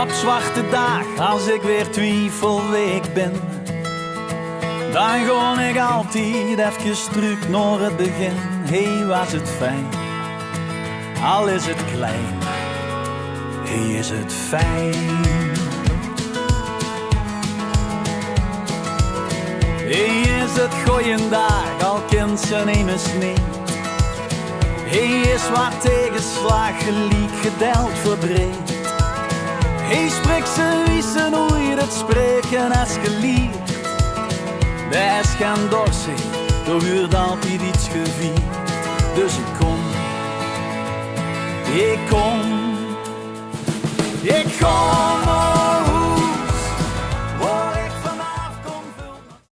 Op zwarte dag, als ik weer twijfelweek ben, dan ga ik altijd even terug naar het begin. Hey, was het fijn, al is het klein. Hey, is het fijn. Hey, is het goeiedag, al kent ze immers niet. Hey, is wat tegenslag gelijk gedeeld verbreed. Hey, spreekt ze wie ze nooit het spreken als geliefd. Er is geen dorst, er wordt altijd iets gevierd. Dus ik kom, ik kom.